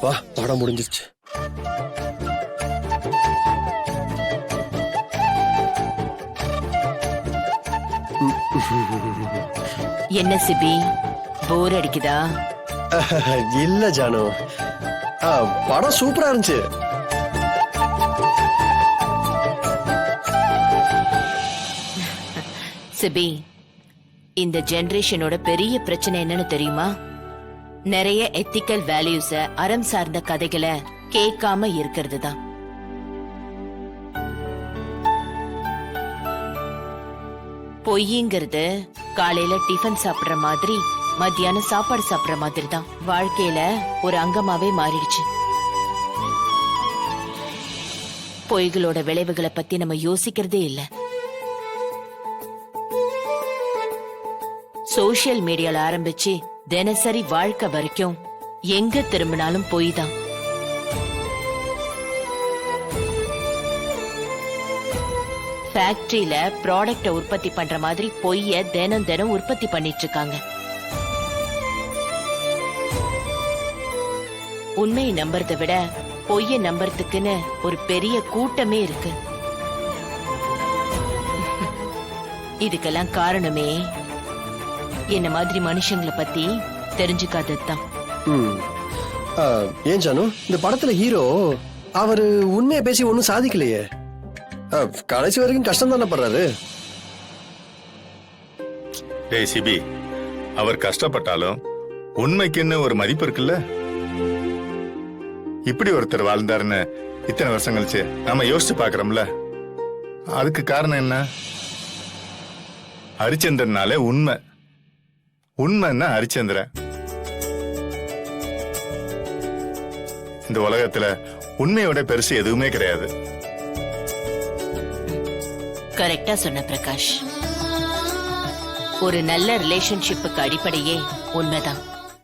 அப்பா படம் முடிஞ்சிருச்சு. என்ன சிபி, போர் அடிக்குதா? இல்ல ஜானு, படம் சூப்பரா இருந்துச்சு. சிபி, இந்த ஜெனரேஷனோட பெரிய பிரச்சனை என்னன்னு தெரியுமா? நிறைய எத்திக்கல் வேல்யூஸ, அறம் சார்ந்த கதைகளை கேட்காம இருக்கிறது தான். பொய்ங்கிறது காலையில டிஃபன் சாப்பிடுற மாதிரி, மத்தியானம் சாப்பாடு சாப்பிடுற மாதிரி தான். வாழ்க்கையில ஒரு அங்கமாவே மாறிடுச்சு. பொய்களோட விளைவுகளை பத்தி நம்ம யோசிக்கிறதே இல்ல. சோசியல் மீடியால ஆரம்பிச்சு தினசரி வாழ்க்கை வரைக்கும் எங்க திரும்பினாலும் பொய் தான். ஃபேக்டரியில ப்ராடக்ட உற்பத்தி பண்ற மாதிரி பொய்ய தினம் தினம் உற்பத்தி பண்ணிட்டு இருக்காங்க. உண்மையை நம்புறதை விட பொய்ய நம்புறதுக்குன்னு ஒரு பெரிய கூட்டமே இருக்கு. இதுக்கெல்லாம் காரணமே என்ன மாதிரி மனுஷங்களை பத்தி தெரிஞ்சுக்காததுதான். ஏன் ஜானு, இந்த படத்துல ஹீரோ அவரு உண்மையை பேசி ஒன்னும் சாதிக்கலையே. கடைசி வரைக்கும் கஷ்டம் தானே படுறாரு. டேய் சிபி, அவர் கஷ்டப்பட்டாலும் உண்மைக்குன்னு ஒரு மதிப்பு இருக்குல்ல. இப்படி ஒருத்தர் வாழ்ந்தாருன்னு இத்தனை வருஷம் கழிச்சு நாம யோசிச்சு பாக்குறோம்ல. அதுக்கு காரணம் என்ன? ஹரிச்சந்திரனாலே உண்மை. உண்மைன்னா ஹரிச்சந்திரன். இந்த உலகத்துல உண்மையோட பெருசு எதுவுமே கிடையாது. கரெக்டா சொன்ன பிரகாஷ். ஒரு நல்ல ரிலேஷன்ஷிப்புக்கு அடிப்படையே உண்மைதான்.